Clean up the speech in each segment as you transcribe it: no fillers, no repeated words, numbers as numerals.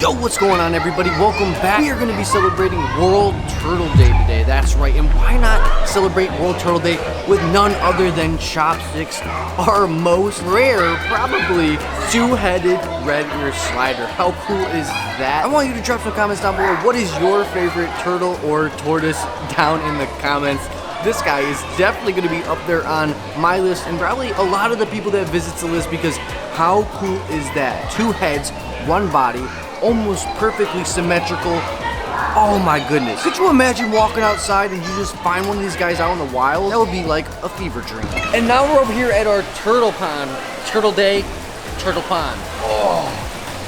Yo, what's going on, everybody? Welcome back. We are going to be celebrating World Turtle Day today. That's right. And why not celebrate World Turtle Day with none other than Chopsticks, our most rare, probably two-headed red ear slider. How cool is that? I want you to drop some comments down below. What is your favorite turtle or tortoise down in the comments? This guy is definitely going to be up there on my list and probably a lot of the people that visits the list, because how cool is that? Two heads, one body, almost perfectly symmetrical. Oh my goodness. Could you imagine walking outside and you just find one of these guys out in the wild? That would be like a fever dream. And now we're over here at our turtle pond. Turtle Day, turtle pond. Oh.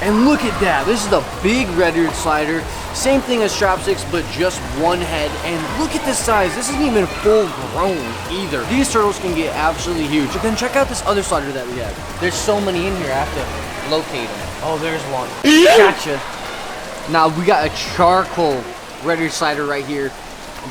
And look at that. This is the big red-eared slider. Same thing as Chopsticks, but just one head. And look at this size. This isn't even full grown either. These turtles can get absolutely huge. But then check out this other slider that we have. There's so many in here. I have to locate them. Oh, there's one. Gotcha. Now we got a charcoal red-eared slider right here.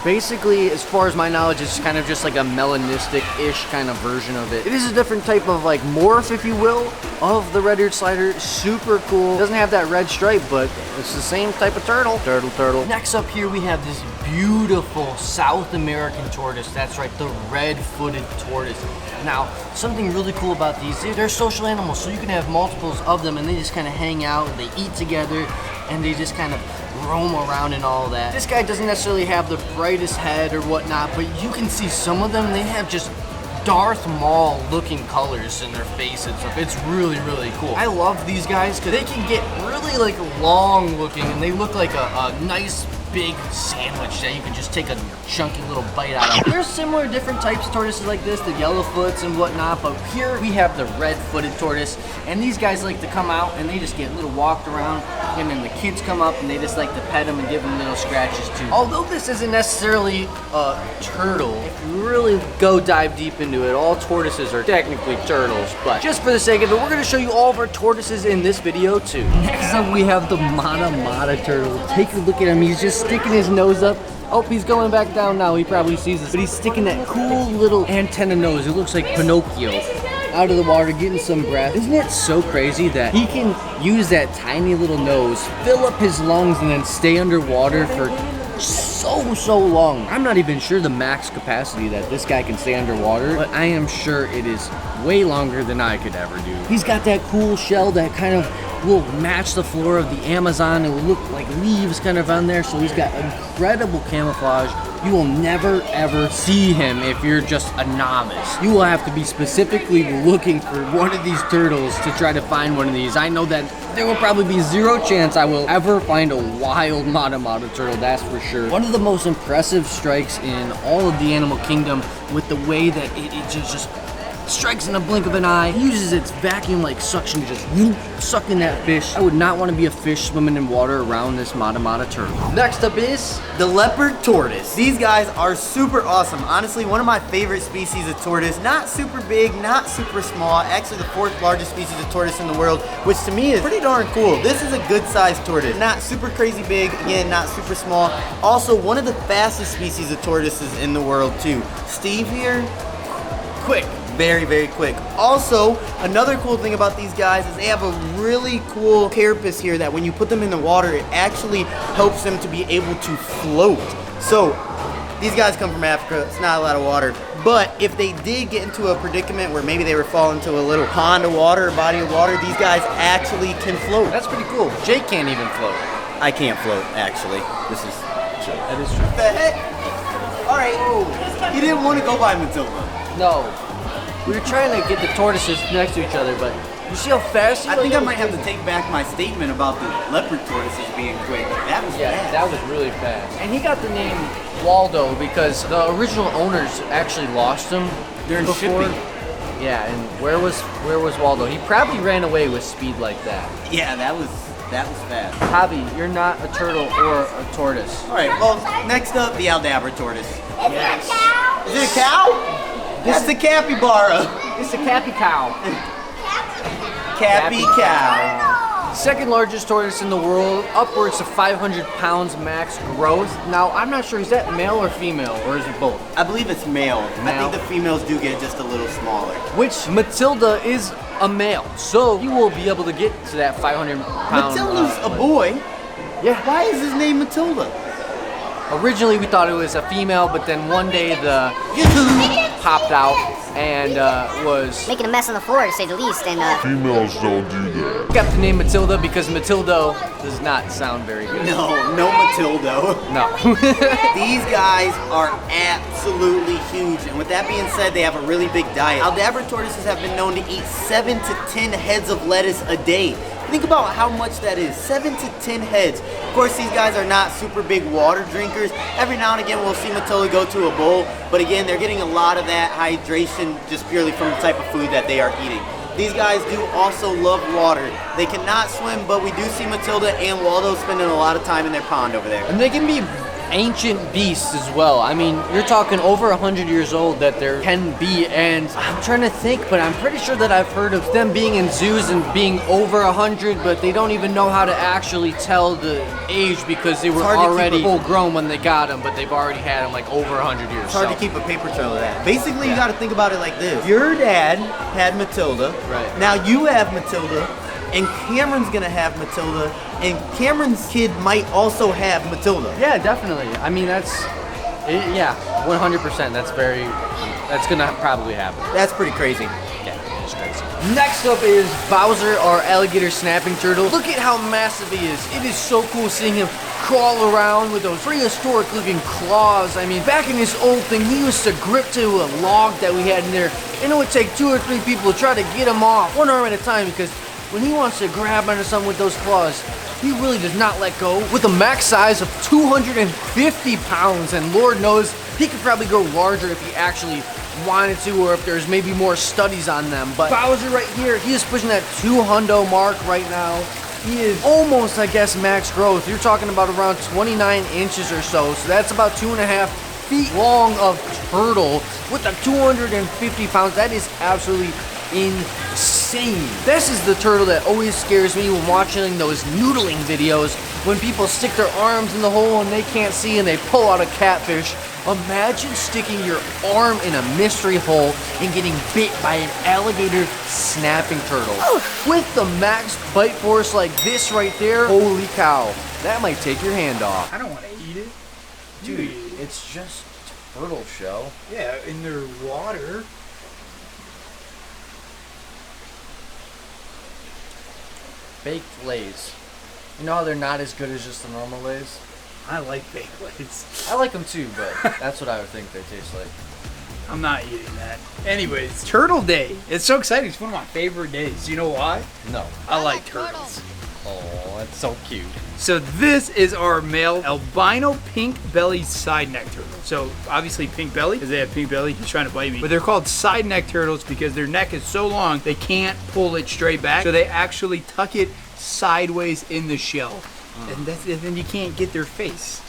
Basically, as far as my knowledge, it's kind of just like a melanistic-ish kind of version of it. It is a different type of like morph, if you will, of the red-eared slider. Super cool. Doesn't have that red stripe, but it's the same type of turtle. Turtle. Next up here, we have this beautiful South American tortoise. That's right, the red-footed tortoise. Now, something really cool about these, they're social animals, so you can have multiples of them, and they just kind of hang out, they eat together, and they just kind of roam around and all that. This guy doesn't necessarily have the brightest head or whatnot, but you can see some of them, they have just Darth Maul looking colors in their faces. It's really, really cool. I love these guys because they can get really like long looking, and they look like a nice big sandwich that you can just take a chunky little bite out of. There's similar different types of tortoises like this, the yellowfoots and whatnot, but here we have the red-footed tortoise, and these guys like to come out and they just get little walked around, and then the kids come up and they just like to pet them and give them little scratches too. Although this isn't necessarily a turtle, if you really go dive deep into it, all tortoises are technically turtles, but just for the sake of it, we're going to show you all of our tortoises in this video too. Next up, we have the Mata turtle. Take a look at him. He's just sticking his nose up. Oh, he's going back down now. He probably sees us. But he's sticking that cool little antenna nose. It looks like Pinocchio out of the water, getting some breath. Isn't it so crazy that he can use that tiny little nose, fill up his lungs, and then stay underwater for so long? I'm not even sure the max capacity that this guy can stay underwater, but I am sure it is way longer than I could ever do. He's got that cool shell that kind of will match the floor of the Amazon. It will look like leaves kind of on there, so he's got incredible camouflage. You will never ever see him if you're just a novice. You will have to be specifically looking for one of these turtles to try to find one of these. I know that there will probably be zero chance I will ever find a wild Mata turtle, that's for sure. One of the most impressive strikes in all of the animal kingdom, with the way that it just strikes in a blink of an eye, uses its vacuum-like suction to just suck in that fish. I would not want to be a fish swimming in water around this Mata turtle. Next up is the leopard tortoise. These guys are super awesome. Honestly, one of my favorite species of tortoise. Not super big, not super small. Actually, the fourth largest species of tortoise in the world, which to me is pretty darn cool. This is a good-sized tortoise. Not super crazy big, again, not super small. Also, one of the fastest species of tortoises in the world, too. Steve here, quick. Very quick. Also, another cool thing about these guys is they have a really cool carapace here that when you put them in the water, it actually helps them to be able to float. So, these guys come from Africa. It's not a lot of water. But if they did get into a predicament where maybe they were falling into a little pond of water or body of water, these guys actually can float. That's pretty cool. Jake can't even float. I can't float, actually. This is true. That is true. What the heck? All right. He didn't want to go by Matilda. No. We were trying to get the tortoises next to each other, but you see how fast he I think I might have to take back my statement about the leopard tortoises being quick. That was fast. That was really fast. And he got the name Waldo because the original owners actually lost him during shipping. Yeah, and where was Waldo? He probably ran away with speed like that. Yeah, that was fast. Javi, you're not a turtle or a tortoise. All right, well, next up, the Aldabra tortoise. Yes. Is it a cow? This is the capybara. This is the cappy cow. Cappy cow. Second largest tortoise in the world, upwards of 500 pounds max growth. Now, I'm not sure, is that male or female, or is it both? I believe it's male. I think the females do get just a little smaller. Which Matilda is a male. So he will be able to get to that 500-pound. Matilda's a boy. Yeah. Why is his name Matilda? Originally we thought it was a female, but then one day the popped out and was making a mess on the floor, to say the least. And Females don't do that. kept the name Matilda because Matilda does not sound very good. No Matilda. No. These guys are absolutely huge, and with that being said, they have a really big diet. Aldabra tortoises have been known to eat 7 to 10 heads of lettuce a day. Think about how much that is, 7 to 10 heads. Of course, these guys are not super big water drinkers. Every now and again, we'll see Matilda go to a bowl, but again, they're getting a lot of that hydration just purely from the type of food that they are eating. These guys do also love water. They cannot swim, but we do see Matilda and Waldo spending a lot of time in their pond over there. And they can be ancient beasts as well. I mean, you're talking over 100 years old that there can be, and I'm trying to think, but I'm pretty sure that I've heard of them being in zoos and being over 100, but they don't even know how to actually tell the age because they were already full grown when they got them, but they've already had them like over 100 years. It's hard to keep a paper trail of that. Basically, you got to think about it like this. Your dad had Matilda. Right. Now you have Matilda, and Cameron's going to have Matilda, and Cameron's kid might also have Matilda. Yeah, definitely. I mean, yeah, 100%. That's gonna probably happen. That's pretty crazy. Yeah, it's crazy. Next up is Bowser, our alligator snapping turtle. Look at how massive he is. It is so cool seeing him crawl around with those prehistoric looking claws. I mean, back in his old thing, he used to grip to a log that we had in there, and it would take 2 or 3 people to try to get him off, one arm at a time, because when he wants to grab onto something with those claws, he really does not let go. With a max size of 250 pounds, and Lord knows he could probably grow larger if he actually wanted to, or if there's maybe more studies on them. But Bowser right here, he is pushing that 200 mark right now. He is almost, I guess, max growth. You're talking about around 29 inches or so. So that's about 2.5 feet long of turtle with the 250 pounds. That is absolutely insane. This is the turtle that always scares me when watching those noodling videos, when people stick their arms in the hole and they can't see and they pull out a catfish. Imagine sticking your arm in a mystery hole and getting bit by an alligator snapping turtle. With the max bite force like this right there, holy cow, that might take your hand off. I don't want to eat it. Dude, it's just turtle shell. Yeah, in their water. Baked Lays. You know how they're not as good as just the normal Lays? I like baked lays. I like them too, but that's what I would think they taste like. I'm not eating that. Anyways, Turtle Day. It's so exciting. It's one of my favorite days. You know why? No. I like turtles. Oh, that's so cute. So this is our male albino pink-bellied sideneck turtle. So obviously pink belly, because they have pink belly. He's trying to bite me. But they're called sideneck turtles because their neck is so long they can't pull it straight back. So they actually tuck it sideways in the shell. And then you can't get their face.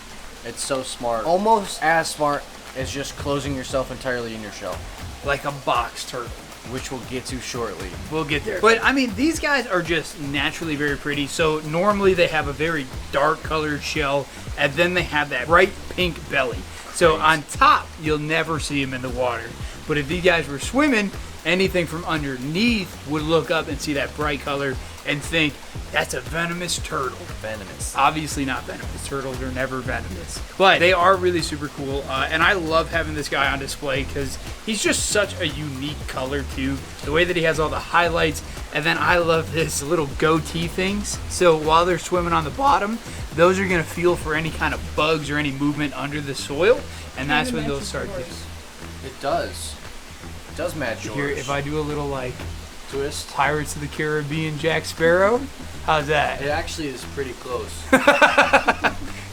It's so smart. Almost as smart as just closing yourself entirely in your shell, Like a box turtle. which we'll get to shortly. We'll get there. But I mean, these guys are just naturally very pretty. So normally they have a very dark colored shell, and then they have that bright pink belly. So on top, you'll never see them in the water. But if these guys were swimming, anything from underneath would look up and see that bright color and think, that's a venomous turtle. Venomous. Obviously not venomous. Turtles are never venomous. But they are really super cool. And I love having this guy on display because he's just such a unique color too. The way that he has all the highlights. And then I love this little goatee things. So while they're swimming on the bottom, those are going to feel for any kind of bugs or any movement under the soil. And that's when they'll start to... It does. It does match yours. Here, if I do a little like twist. Pirates of the Caribbean Jack Sparrow, how's that? It actually is pretty close.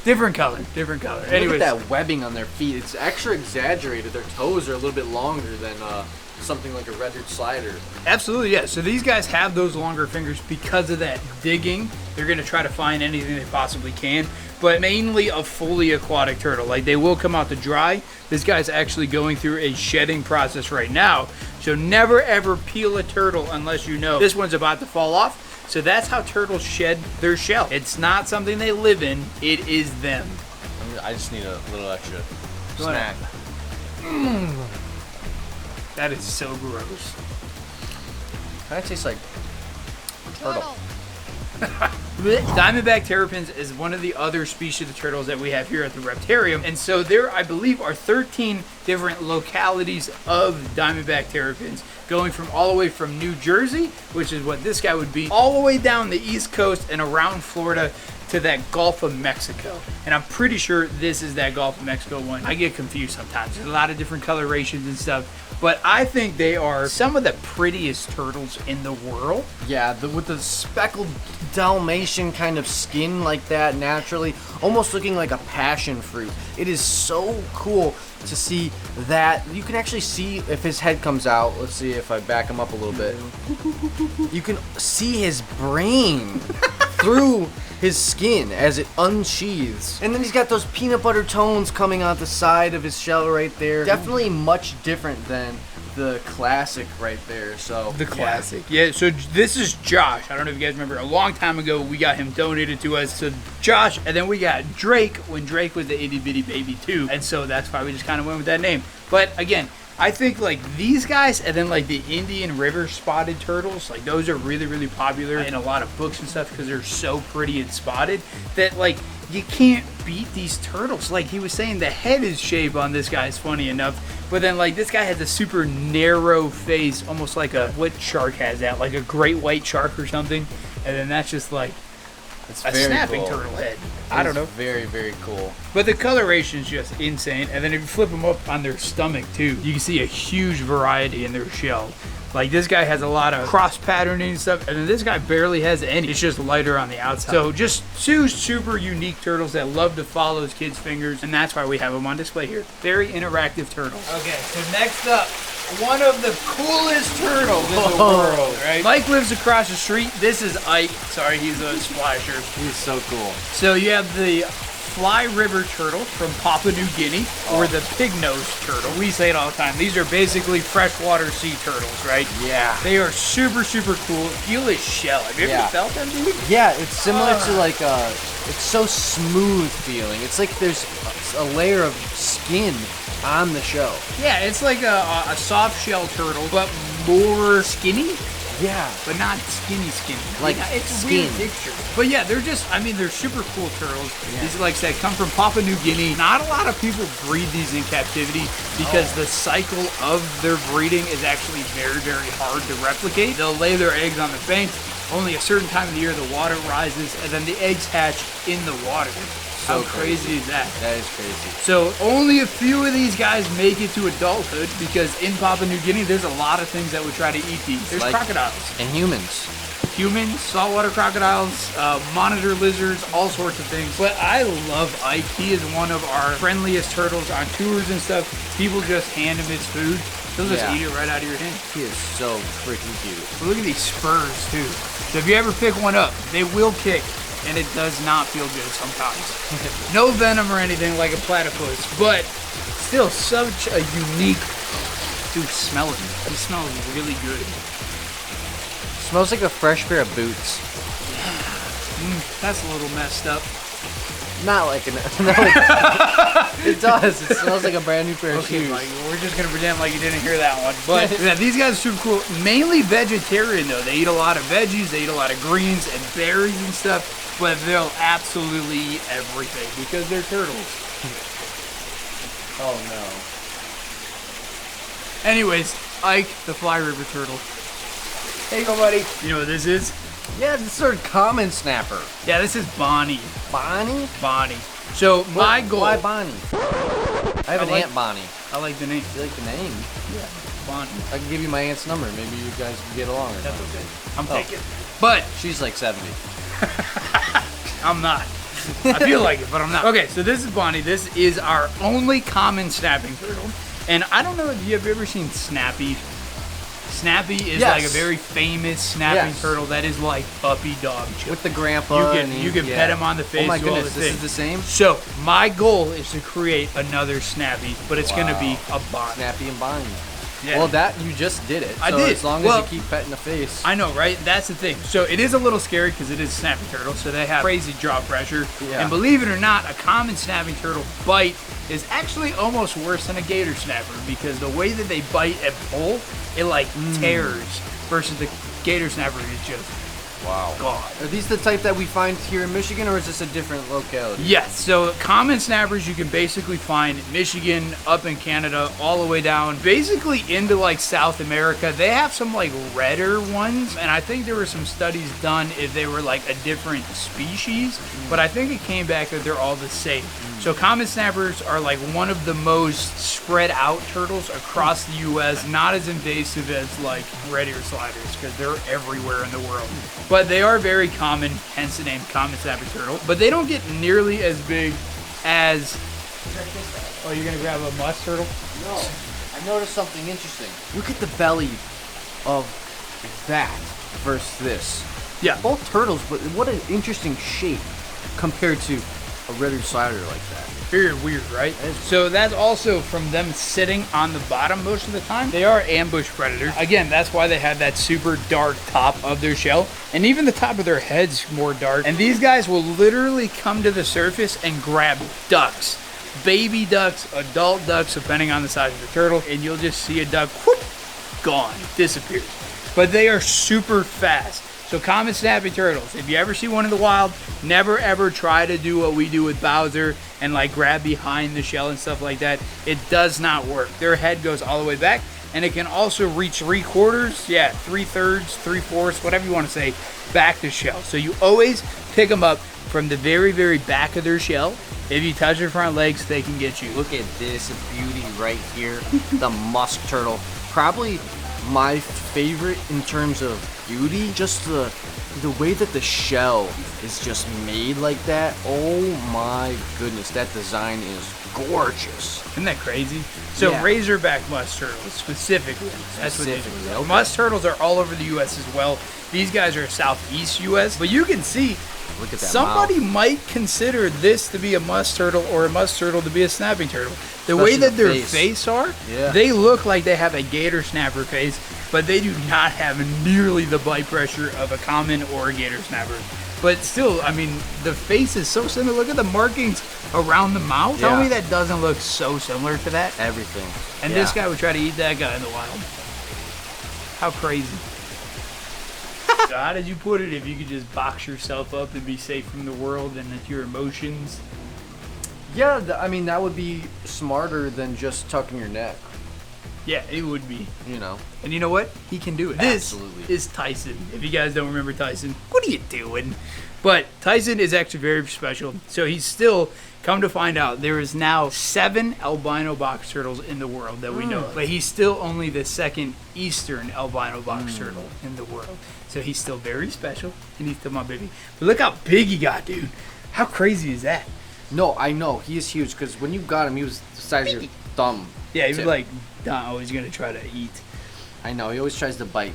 Different color, different color. Look Anyways, at that webbing on their feet. It's extra exaggerated. Their toes are a little bit longer than something like a reddish slider. absolutely, yeah. So these guys have those longer fingers because of that digging. They're going to try to find anything they possibly can, but mainly a fully aquatic turtle. Like, they will come out to dry. This guy's actually going through a shedding process right now. So never ever peel a turtle unless you know this one's about to fall off. So that's how turtles shed their shell. It's not something they live in, it is them. I just need a little extra Go snack. That is so gross. Kind of tastes like turtle. Diamondback terrapins is one of the other species of turtles that we have here at the Reptarium. And so there, I believe, are 13 different localities of Diamondback terrapins, going from all the way from New Jersey, which is what this guy would be, all the way down the East Coast and around Florida to that Gulf of Mexico. And I'm pretty sure this is that Gulf of Mexico one. I get confused sometimes. There's a lot of different colorations and stuff. But I think they are some of the prettiest turtles in the world. Yeah, with the speckled Dalmatian kind of skin like that naturally, almost looking like a passion fruit. It is so cool to see that. You can actually see if his head comes out. Let's see if I back him up a little bit. You can see his brain through his skin as it unsheathes. And then he's got those peanut butter tones coming out the side of his shell right there. Definitely much different than the classic right there. So the classic. Yeah, so this is Josh. I don't know if you guys remember, a long time ago we got him donated to us. So Josh, and then we got Drake when Drake was the itty bitty baby too. And so that's why we just kind of went with that name. But again, I think like these guys and then like the Indian River spotted turtles, like those are really, really popular in a lot of books and stuff because they're so pretty and spotted that like you can't beat these turtles. Like he was saying, the head is shaved on this guy is funny enough, but then like this guy has a super narrow face, almost like what shark has that? Like a great white shark or something. And then that's just like it's a very snapping cool. turtle head. I don't know. Very, very cool. But the coloration is just insane. And then if you flip them up on their stomach too, you can see a huge variety in their shell. Like this guy has a lot of cross patterning and stuff, and then this guy barely has any. It's just lighter on the outside. So just two super unique turtles that love to follow his kids' fingers, and that's why we have them on display here. Very interactive turtles. Okay, so next up, one of the coolest turtles in the world, right? Mike lives across the street. This is Ike. Sorry, he's a splasher. He's so cool. So you have the fly river turtle from Papua New Guinea, or the pig-nosed turtle. We say it all the time. These are basically freshwater sea turtles, right? Yeah. They are super, super cool. Feel his shell. Have you ever felt them, dude? Yeah, it's similar to like it's so smooth feeling. It's like there's a layer of skin on the shell. Yeah, it's like a soft shell turtle, but more skinny. Yeah. But not skinny. Like it's a skin. weird texture. But yeah, they're just, I mean, they're super cool turtles. Yeah. These, like I said, come from Papua New Guinea. Not a lot of people breed these in captivity because the cycle of their breeding is actually very, very hard to replicate. They'll lay their eggs on the banks. Only a certain time of the year the water rises, and then the eggs hatch in the water. How crazy is that? That is crazy. So only a few of these guys make it to adulthood because in Papua New Guinea, there's a lot of things that would try to eat these. There's like crocodiles. And humans. Humans, saltwater crocodiles, monitor lizards, all sorts of things. But I love Ike. He is one of our friendliest turtles on tours and stuff. People just hand him his food. He'll just eat it right out of your hand. He is so freaking cute. But look at these spurs too. So if you ever pick one up, they will kick. And it does not feel good sometimes. No venom or anything like a platypus, but still such a unique. Dude, smell it. It smells really good. Smells like a fresh pair of boots. That's a little messed up. Not like it does. It smells like a brand new pair of shoes. Like, we're just gonna pretend like you didn't hear that one. But yeah, these guys are super cool. Mainly vegetarian though. They eat a lot of veggies. They eat a lot of greens and berries and stuff. But they'll absolutely eat everything because they're turtles. Oh no. Anyways, Ike, the fly river turtle. Hey, go, buddy. You know what this is? Yeah, this is our common snapper. Yeah, this is Bonnie. Bonnie? Bonnie. So my goal. Why Bonnie? I have an Aunt Bonnie. I like the name. You like the name? Yeah. Bonnie. I can give you my aunt's number. Maybe you guys can get along. Or That's something. okay. I'm taking. But she's like 70. I'm not. I feel like it, but I'm not. Okay, so this is Bonnie. This is our only common snapping turtle. And I don't know if you have ever seen Snappy. Snappy is like a very famous snapping turtle that is like puppy dog chill. With the grandpa. You can pet him on the face. Oh my goodness, this is the same? So my goal is to create another Snappy, but it's gonna be a Bonnie. Snappy and Bonnie. Yeah. Well, that you just did it. I so did. As long as you keep petting the face. I know, right? That's the thing. So it is a little scary because it is a snapping turtle, so they have crazy jaw pressure. Yeah. And believe it or not, a common snapping turtle bite is actually almost worse than a gator snapper because the way that they bite and pull, it like tears versus the gator snapper is just Wow. gone. Are these the type that we find here in Michigan, or is this a different locality? Yes, so common snappers you can basically find in Michigan, up in Canada, all the way down, basically into like South America. They have some like redder ones, and I think there were some studies done if they were like a different species, but I think it came back that they're all the same. So common snappers are like one of the most spread out turtles across the U.S., not as invasive as like red ear sliders because they're everywhere in the world. But they are very common, hence the name common snapper turtle. But they don't get nearly as big as... Oh, you're gonna grab a musk turtle? No. I noticed something interesting. Look at the belly of that versus this. Yeah. Both turtles, but what an interesting shape compared to a red-eared slider like that. Very weird, right? So that's also from them sitting on the bottom most of the time. They are ambush predators. Again, that's why they have that super dark top of their shell. And even the top of their head's more dark. And these guys will literally come to the surface and grab ducks. Baby ducks, adult ducks, depending on the size of the turtle. And you'll just see a duck, whoop, gone, disappears. But they are super fast. So common snapping turtles, if you ever see one in the wild, never ever try to do what we do with Bowser and like grab behind the shell and stuff like that. It does not work. Their head goes all the way back, and it can also reach 3/4, yeah, 3/3, 3/4, whatever you want to say, back to shell. So you always pick them up from the very, very back of their shell. If you touch their front legs, they can get you. Look at this beauty right here. The musk turtle. Probably my favorite in terms of beauty. Just the way that the shell is just made like that. Oh my goodness, that design is gorgeous. Isn't that crazy? So Yeah. razorback musk turtles specifically. That's what they do. Specifically, okay. Musk turtles are all over the U.S. as well. These guys are southeast U.S. But you can see Look at that somebody mouth. might consider this to be a musk turtle or a musk turtle to be a snapping turtle. The way Especially that the their face. face are, Yeah. they look like they have a gator snapper face, but they do not have nearly the bite pressure of a common or a gator snapper. But still, I mean, the face is so similar. Look at the markings around the mouth. Tell Yeah. me that doesn't look so similar to that. Everything. And Yeah. this guy would try to eat that guy in the wild. How crazy. So how did you put it if you could just box yourself up and be safe from the world and your emotions? Yeah, I mean, that would be smarter than just tucking your neck, Yeah, it would be. you know? And you know what? He can do it. Absolutely. This is Tyson. If you guys don't remember Tyson, what are you doing? But Tyson is actually very special. So he's still, come to find out, there is now 7 albino box turtles in the world that we know of. But he's still only the second eastern albino box turtle in the world. So he's still very special, and he's still my baby. But look how big he got, dude. How crazy is that? No, I know. He is huge, because when you got him, he was the size of your thumb. Yeah, he was tip. like, oh, he's going to try to eat. I know, he always tries to bite,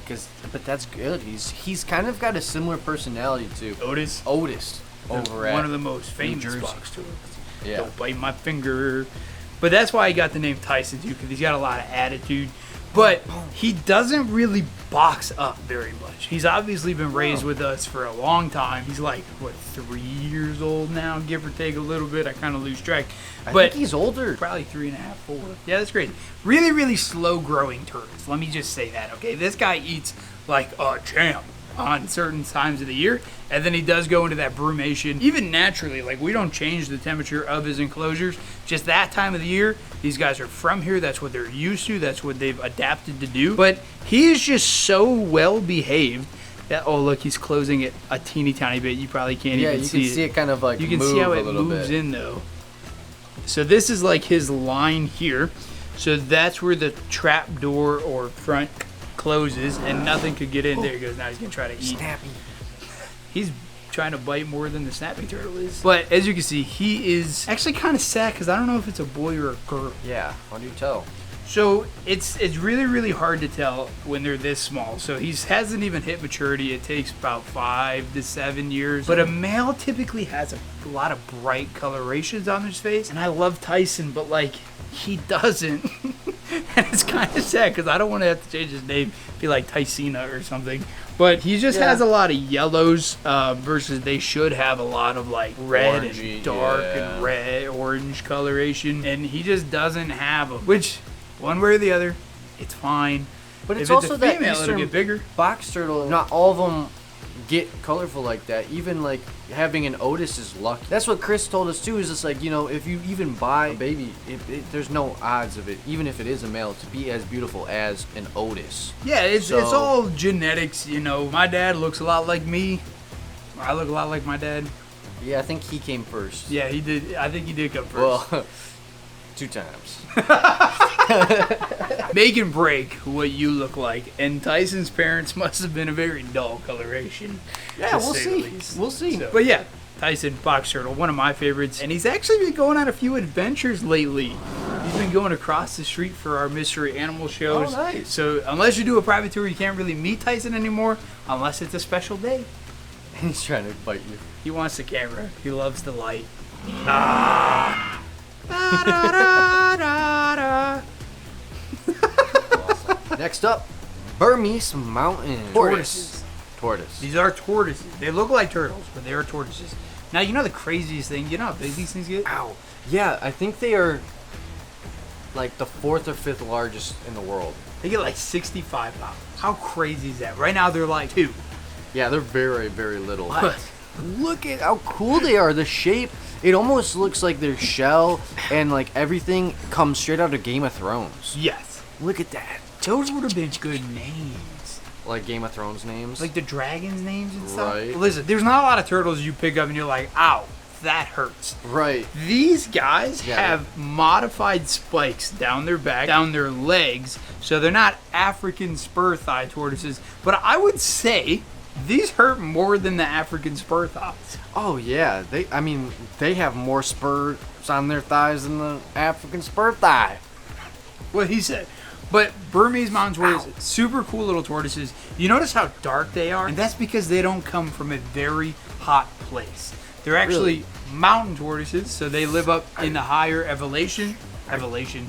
but that's good. He's kind of got a similar personality to Otis. over at One of the most famous Jersey. box turtles. Yeah. Don't bite my finger. But that's why he got the name Tyson too, because he's got a lot of attitude. But he doesn't really box up very much. He's obviously been raised with us for a long time. He's like, what, 3 years old now, give or take a little bit. I kind of lose track. I But think he's older. probably 3.5, 4. Yeah, that's great. Really, really slow growing turtles. Let me just say that, okay? This guy eats like a champ on certain times of the year, and then he does go into that brumation. Even naturally, like, we don't change the temperature of his enclosures. Just that time of the year, these guys are from here. That's what they're used to. That's what they've adapted to do. But he is just so well behaved that, oh, look, he's closing it a teeny tiny bit. You probably can't Yeah, even you see can see it kind of like You can move see how a it little moves bit. in, though. So this is like his line here. So that's where the trap door or front closes, and nothing could get in. There he goes. Now he's gonna try to eat. Snappy. He's trying to bite more than the snapping turtle is. But as you can see, he is actually kind of sad because I don't know if it's a boy or a girl. Yeah, how do you tell? So it's really, really hard to tell when they're this small. So he hasn't even hit maturity. It takes about 5 to 7 years. But a male typically has a lot of bright colorations on his face. And I love Tyson, but like, he doesn't. And it's kind of sad because I don't want to have to change his name, be like Tysina or something. But he just has a lot of yellows versus they should have a lot of like red Orangey, and dark yeah. and red, orange coloration. And he just doesn't have them, which one way or the other, it's fine. But it's if also it's a that female, it'll eastern get bigger. box turtle. Not all of them get colorful like that. Even like having an Otis is lucky. That's what Chris told us too. Is just like, you know, if you even buy a baby, there's no odds of it, even if it is a male, to be as beautiful as an Otis. Yeah, it's all genetics. You know, my dad looks a lot like me. I look a lot like my dad. Yeah, I think he came first. Yeah, he did. I think he did come first. Well, 2 times. Make and break what you look like, and Tyson's parents must have been a very dull coloration. Yeah, to we'll say the see. least. We'll see. So, but yeah, Tyson box turtle, one of my favorites, and he's actually been going on a few adventures lately. He's been going across the street for our mystery animal shows. Oh, nice. So unless you do a private tour, you can't really meet Tyson anymore, unless it's a special day. He's trying to bite you. He wants the camera. He loves the light. Next up, Burmese mountain Tortoises. Tortoise. These are tortoises. They look like turtles, but they are tortoises. Now, you know the craziest thing? You know how big these things get? Ow. Yeah, I think they are like the 4th or 5th largest in the world. They get like 65 pounds. How crazy is that? Right now, they're like 2. Yeah, they're very, very little. But Look at how cool they are. The shape, it almost looks like their shell and like everything comes straight out of Game of Thrones. yes, Look at that. those would have been good names. Like Game of Thrones names. Like the dragons' names and stuff. Right. Listen, there's not a lot of turtles you pick up and you're like, ow, that hurts. right. These guys Yeah. have modified spikes down their back, down their legs, so they're not African spur thigh tortoises. But I would say these hurt more than the African spur thighs. Oh yeah, they have more spurs on their thighs than the African spur thigh. What he said. But Burmese mountain tortoises, super cool little tortoises. You notice how dark they are? And that's because they don't come from a very hot place. They're actually Really? mountain tortoises, so they live up in the higher elevation. Elevation.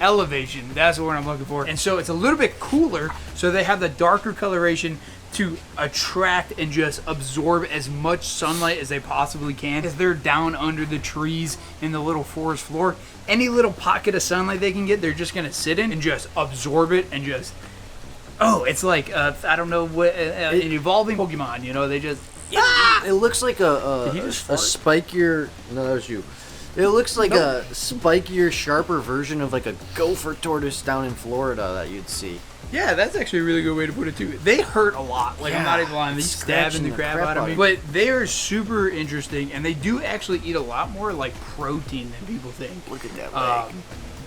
Elevation, that's the word I'm looking for. And so it's a little bit cooler, so they have the darker coloration to attract and just absorb as much sunlight as they possibly can. As they're down under the trees in the little forest floor, any little pocket of sunlight they can get, they're just gonna sit in and just absorb it and just, it's like, I don't know, what an evolving Pokemon, you know, they just, It looks like a Did he just fart? spikier. No, that was you. It looks like a spikier, sharper version of like a gopher tortoise down in Florida that you'd see. yeah, that's actually a really good way to put it too. They hurt a lot. Like, I'm not even lying. They stabbing Scratching the crap out of me. you. But they are super interesting, and they do actually eat a lot more like protein than people think. Look at that leg.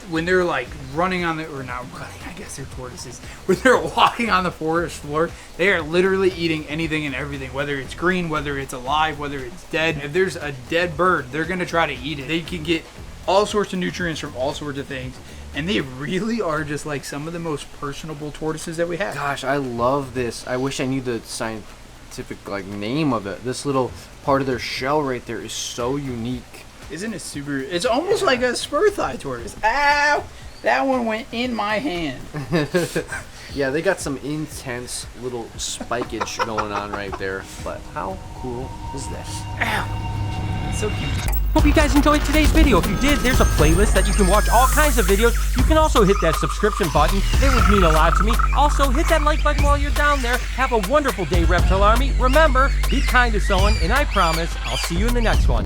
When they're like running on the, or not running, I guess they're tortoises. When they're walking on the forest floor, they are literally eating anything and everything, whether it's green, whether it's alive, whether it's dead. If there's a dead bird, they're gonna try to eat it. They can get all sorts of nutrients from all sorts of things, and they really are just like some of the most personable tortoises that we have. Gosh, I love this. I wish I knew the scientific like name of it. This little part of their shell right there is so unique. Isn't it super? It's almost like a spur thigh tortoise. Ow! That one went in my hand. Yeah, they got some intense little spikage going on right there. But how cool is this? Ow! It's so cute. Hope you guys enjoyed today's video. If you did, there's a playlist that you can watch all kinds of videos. You can also hit that subscription button. It would mean a lot to me. Also, hit that like button while you're down there. Have a wonderful day, Reptile Army. Remember, be kind to someone, and I promise I'll see you in the next one.